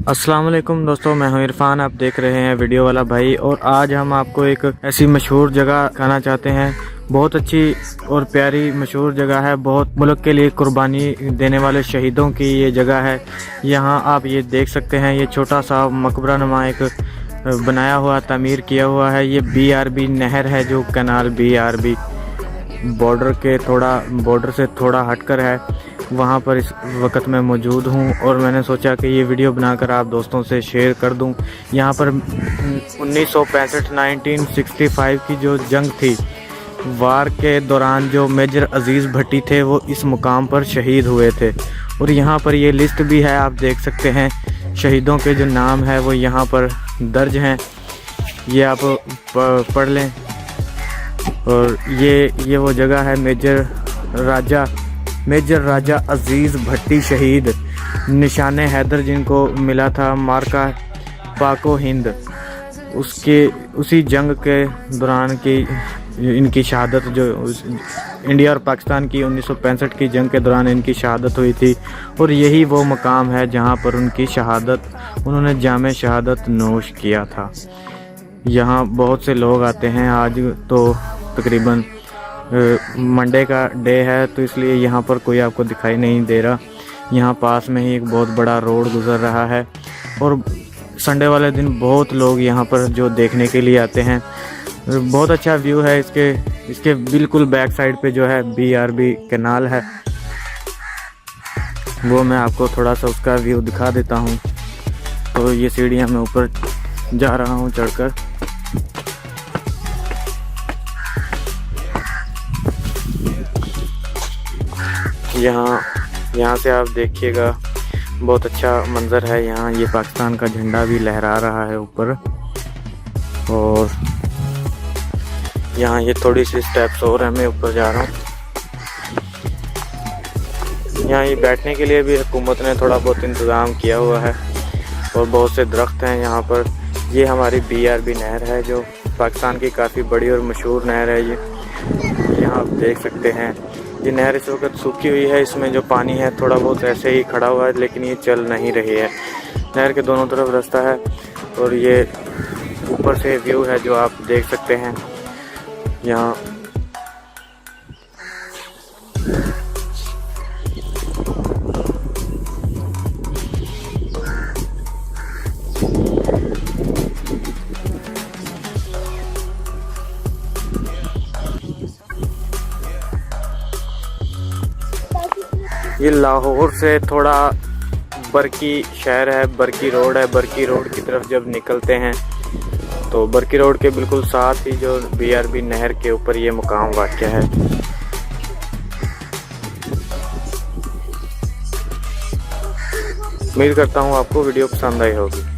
अस्सलाम वालेकुम दोस्तों, मैं हूं इरफान। आप देख रहे हैं वीडियो वाला भाई। और आज हम आपको एक ऐसी मशहूर जगह दिखाना चाहते हैं। बहुत अच्छी और प्यारी मशहूर जगह है। बहुत मुल्क के लिए कुर्बानी देने वाले शहीदों की ये जगह है। यहाँ आप ये देख सकते हैं, ये छोटा सा मकबरा नुमा एक बनाया हुआ, तामीर किया हुआ है। ये BRB नहर है, जो कैनाल BRB बॉर्डर से थोड़ा हटकर है, वहाँ पर इस वक्त मैं मौजूद हूँ। और मैंने सोचा कि ये वीडियो बनाकर आप दोस्तों से शेयर कर दूँ। यहाँ पर 1965 की जो जंग थी, वार के दौरान जो मेजर अजीज़ भट्टी थे, वो इस मुकाम पर शहीद हुए थे। और यहाँ पर ये लिस्ट भी है, आप देख सकते हैं। शहीदों के जो नाम है वो यहाँ पर दर्ज हैं, ये आप पढ़ लें। और ये वो जगह है, मेजर राजा अजीज़ भट्टी शहीद, निशाने हैदर जिनको मिला था मार्का पाको हिंद, उसी जंग के दौरान की इनकी शहादत, जो इंडिया और पाकिस्तान की 1965 की जंग के दौरान इनकी शहादत हुई थी। और यही वो मकाम है जहां पर उन्होंने जामे शहादत नोश किया था। यहाँ बहुत से लोग आते हैं। आज तो तकरीबन मंडे का डे है, तो इसलिए यहाँ पर कोई आपको दिखाई नहीं दे रहा। यहाँ पास में ही एक बहुत बड़ा रोड गुजर रहा है। और संडे वाले दिन बहुत लोग यहाँ पर जो देखने के लिए आते हैं। बहुत अच्छा व्यू है। इसके बिल्कुल बैक साइड पे जो है BRB कैनाल है, वो मैं आपको थोड़ा सा उसका व्यू दिखा देता हूँ। तो ये सीढ़ियाँ मैं ऊपर जा रहा हूँ चढ़कर। यहाँ से आप देखिएगा, बहुत अच्छा मंज़र है। यहाँ ये पाकिस्तान का झंडा भी लहरा रहा है ऊपर। और यहाँ ये थोड़ी सी स्टेप्स और है, मैं ऊपर जा रहा हूँ। यहाँ ये बैठने के लिए भी हुकूमत ने थोड़ा बहुत इंतज़ाम किया हुआ है। और बहुत से दरख्त हैं यहाँ पर। ये हमारी BRB नहर है, जो पाकिस्तान की काफ़ी बड़ी और मशहूर नहर है। ये यहाँ आप देख सकते हैं, ये नहर इस वक्त सूखी हुई है। इसमें जो पानी है थोड़ा बहुत ऐसे ही खड़ा हुआ है, लेकिन ये चल नहीं रही है। नहर के दोनों तरफ रास्ता है। और ये ऊपर से व्यू है जो आप देख सकते हैं। यहाँ ये लाहौर से थोड़ा बरकी शहर है, बरकी रोड है। बरकी रोड की तरफ जब निकलते हैं तो बरकी रोड के बिल्कुल साथ ही जो BRB नहर के ऊपर ये मुकाम वाक़या है। उम्मीद करता हूँ आपको वीडियो पसंद आई होगी।